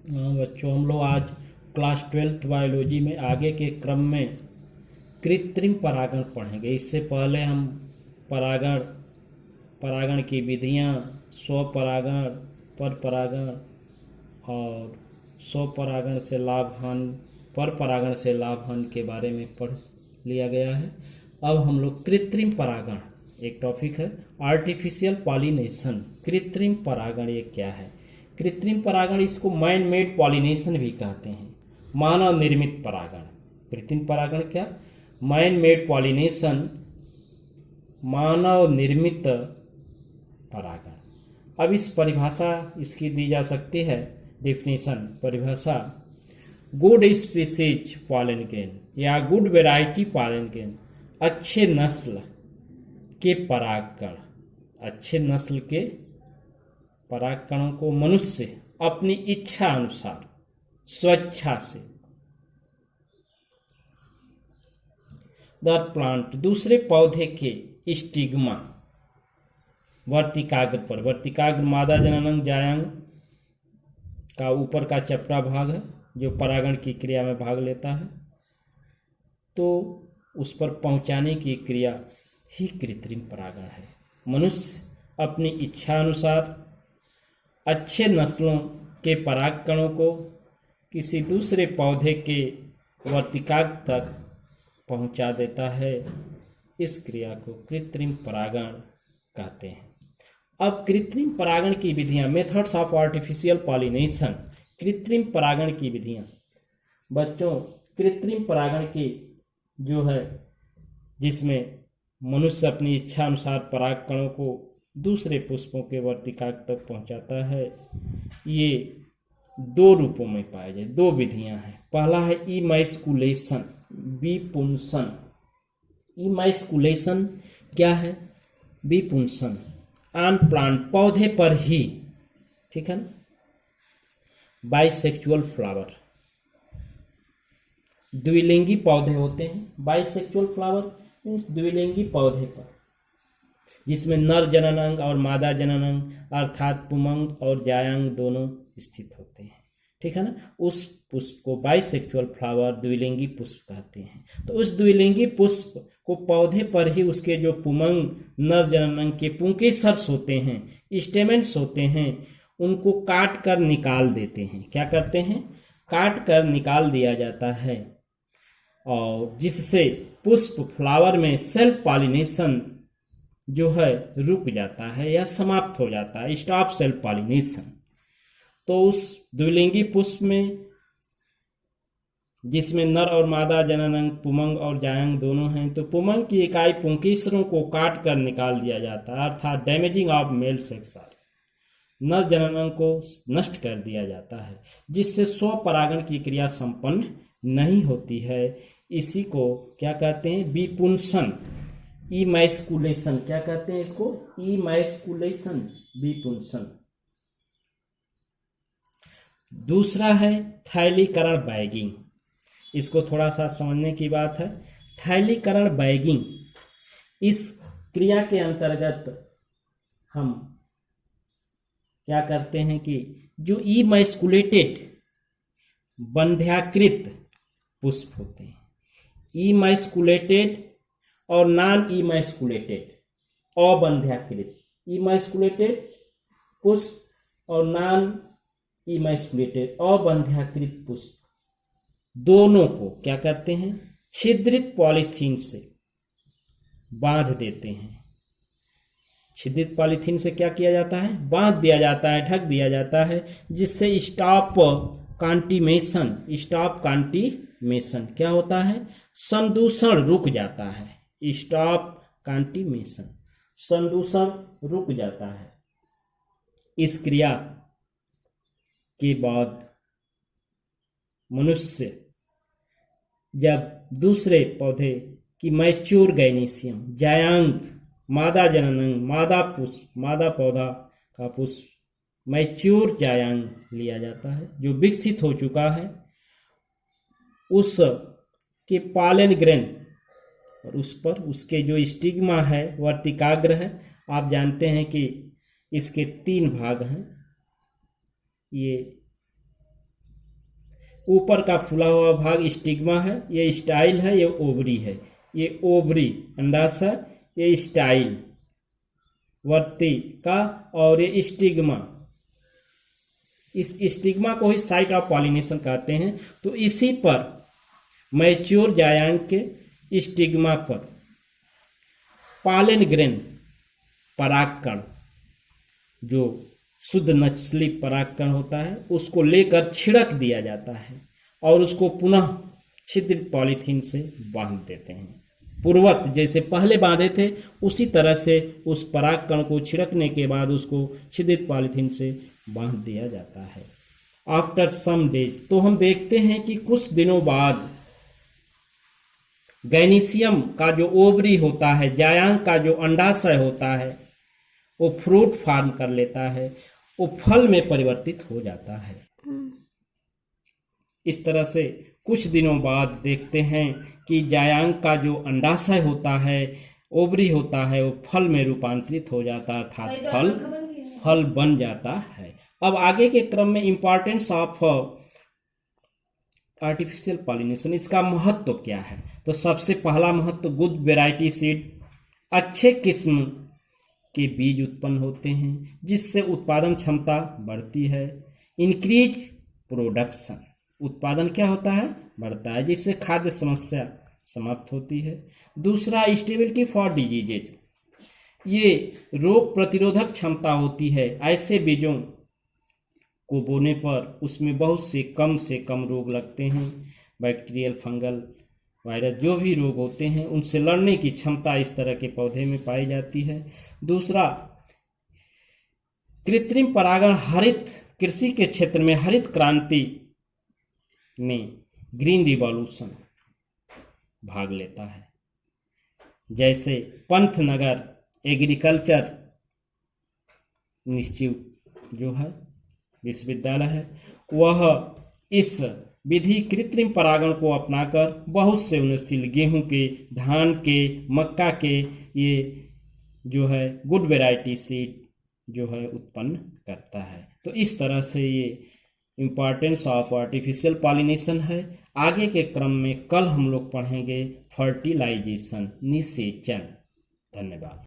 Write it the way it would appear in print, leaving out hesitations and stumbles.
हाँ बच्चों, हम लोग आज क्लास 12th बायोलॉजी में आगे के क्रम में कृत्रिम परागण पढ़ेंगे। इससे पहले हम परागण परागण की विधियाँ, स्वपरागण, पर परागण और स्वपरागण से लाभ हानि, पर परागण से लाभ हानि के बारे में पढ़ लिया गया है। अब हम लोग कृत्रिम परागण, एक टॉपिक है आर्टिफिशियल पॉलिनेशन। कृत्रिम परागण ये क्या है? कृत्रिम परागण, इसको मैन मेड पॉलिनेशन भी कहते हैं, मानव निर्मित परागण। कृत्रिम परागण क्या? मैन मेड पॉलिनेशन, मानव निर्मित परागण। अब इस परिभाषा इसकी दी जा सकती है, डेफिनेशन, परिभाषा, गुड स्पीसीज पॉलन ग्रेन या गुड वेराइटी पॉलन ग्रेन, अच्छे नस्ल के परागकण, अच्छे नस्ल के परागकणों को मनुष्य अपनी इच्छा अनुसार स्वेच्छा से द प्लांट, दूसरे पौधे के स्टिग्मा, वर्तिकाग्र पर, वर्तिकाग्र मादा जननांग जायांग का ऊपर का चपटा भाग है जो परागण की क्रिया में भाग लेता है, तो उस पर पहुंचाने की क्रिया ही कृत्रिम परागण है। मनुष्य अपनी इच्छा अनुसार अच्छे नस्लों के परागकणों को किसी दूसरे पौधे के वर्तिकाग्र तक पहुंचा देता है। इस क्रिया को कृत्रिम परागण कहते हैं। अब कृत्रिम परागण की विधियां, मेथड्स ऑफ आर्टिफिशियल पॉलिनेशन, कृत्रिम परागण की विधियां। बच्चों, कृत्रिम परागण की जो है, जिसमें मनुष्य अपनी इच्छा अनुसार परागकणों को दूसरे पुष्पों के वर्तिकाग्र तक पहुंचाता है, ये दो रूपों में पाए जाए, दो विधियां हैं। पहला है इमैस्कुलेशन, विपुंसन। इमैस्कुलेशन क्या है? विपुंसन, ऑन प्लांट, पौधे पर ही, ठीक है ना। बाइसेक्सुअल फ्लावर, द्विलिंगी पौधे होते हैं। बाइसेक्सुअल फ्लावर मीन्स द्विलिंगी पौधे पर, जिसमें नर जननांग और मादा जननांग अर्थात पुमंग और जायांग दोनों स्थित होते हैं, ठीक है ना। उस पुष्प को बाइसेक्सुअल फ्लावर, द्विलिंगी पुष्प कहते हैं। तो उस द्विलिंगी पुष्प को पौधे पर ही उसके जो पुमंग, नर जननांग के पुंकेसर्स होते हैं, स्टेमेंस होते हैं, उनको काट कर निकाल देते हैं। क्या करते हैं? काट कर निकाल दिया जाता है, और जिससे पुष्प, फ्लावर में सेल्फ पॉलिनेशन जो है रुक जाता है या समाप्त हो जाता है, स्टॉप सेल्फ पॉलिनेशन। तो उस द्विलिंगी पुष्प में, जिसमें नर और मादा जननांग, पुमंग और जायांग दोनों हैं, तो पुमंग की इकाई पुंकेसरों को काट कर निकाल दिया जाता है, अर्थात डैमेजिंग ऑफ मेल सेक्स। नर जननांग को नष्ट कर दिया जाता है, जिससे स्वपरागण की क्रिया संपन्न नहीं होती है। इसी को क्या कहते हैं? विपुंसन, इमैस्कुलेशन। क्या कहते हैं इसको? इमैस्कुलेशन, विपुंसन। दूसरा है थैलीकरण बैगिंग। इसको थोड़ा सा समझने की बात है। थैलीकरण बैगिंग, इस क्रिया के अंतर्गत हम क्या करते हैं कि जो इमैस्कुलेटेड बंध्याकृत पुष्प होते हैं, इमैस्कुलेटेड और नॉन इमैस्कुलेटेड, अबंध्याकृत, इमैस्कुलेटेड पुष्प और नॉन इमैस्कुलेटेड, अबंध्याकृत पुष्प, दोनों को क्या करते हैं? छिद्रित पॉलीथीन से बांध देते हैं। छिद्रित पॉलीथीन से क्या किया जाता है? बांध दिया जाता है, ढक दिया जाता है, जिससे स्टॉप कांटिमेशन, स्टॉप कांटिमेशन क्या होता है? संदूषण रुक जाता है। स्टॉप कांटिमेशन, संदूषण रुक जाता है। इस क्रिया के बाद मनुष्य जब दूसरे पौधे की मैच्योर गैनीशियम, जायांग, मादा जननांग, मादा पुष्प, मादा पौधा का पुष्प, मैच्योर जायांग लिया जाता है जो विकसित हो चुका है, उस के पालन ग्रेन और उस पर उसके जो स्टिग्मा है, वर्तिकाग्र है। आप जानते हैं कि इसके 3 भाग हैं, ये ऊपर का फूला हुआ भाग स्टिग्मा है, ये स्टाइल है, ये ओवरी है। ये ओवरी अंडाशय, ये स्टाइल वर्ती का, और ये स्टिग्मा। इस स्टिग्मा को ही साइट ऑफ पॉलिनेशन कहते हैं। तो इसी पर मैच्योर जायांग के स्टिग्मा पर पॉलन ग्रेन परागकण, जो शुद्ध नस्ली परागकण होता है, उसको लेकर छिड़क दिया जाता है और उसको पुनः छिद्रित पॉलीथीन से बांध देते हैं। पूर्वत जैसे पहले बांधे थे उसी तरह से उस परागकण को छिड़कने के बाद उसको छिद्रित पॉलीथीन से बांध दिया जाता है। आफ्टर सम डेज, तो हम देखते हैं कि कुछ दिनों बाद गैनीशियम का जो ओवरी होता है, जायांग का जो अंडाशय होता है, वो फ्रूट फॉर्म कर लेता है, वो फल में परिवर्तित हो जाता है। इस तरह से कुछ दिनों बाद देखते हैं कि जायांग का जो अंडाशय होता है, ओवरी होता है, वो फल में रूपांतरित हो जाता है, अर्थात फल बन जाता है। अब आगे के क्रम में इंपॉर्टेंस ऑफ आर्टिफिशियल पॉलिनेशन, इसका महत्व क्या है? तो सबसे पहला महत्व, गुड वैरायटी सीड, अच्छे किस्म के बीज उत्पन्न होते हैं जिससे उत्पादन क्षमता बढ़ती है। इंक्रीज प्रोडक्शन, उत्पादन क्या होता है? बढ़ता है, जिससे खाद्य समस्या समाप्त होती है। दूसरा, स्टेबिलिटी फॉर डिजीजेज, ये रोग प्रतिरोधक क्षमता होती है। ऐसे बीजों को बोने पर उसमें बहुत से कम रोग लगते हैं। बैक्टीरियल, फंगल, वायरस, जो भी रोग होते हैं उनसे लड़ने की क्षमता इस तरह के पौधे में पाई जाती है। दूसरा, कृत्रिम परागण हरित कृषि के क्षेत्र में हरित क्रांति में ग्रीन रिवॉल्यूशन भाग लेता है। जैसे पंतनगर एग्रीकल्चर इंस्टीट्यूट जो है, विश्वविद्यालय है, वह इस विधि कृत्रिम परागण को अपनाकर बहुत से उन्नतशील गेहूं के, धान के, मक्का के, ये जो है गुड वैरायटी सीड जो है उत्पन्न करता है। तो इस तरह से ये इम्पॉर्टेंस ऑफ आर्टिफिशियल पॉलिनेशन है। आगे के क्रम में कल हम लोग पढ़ेंगे फर्टिलाइजेशन, निषेचन। धन्यवाद।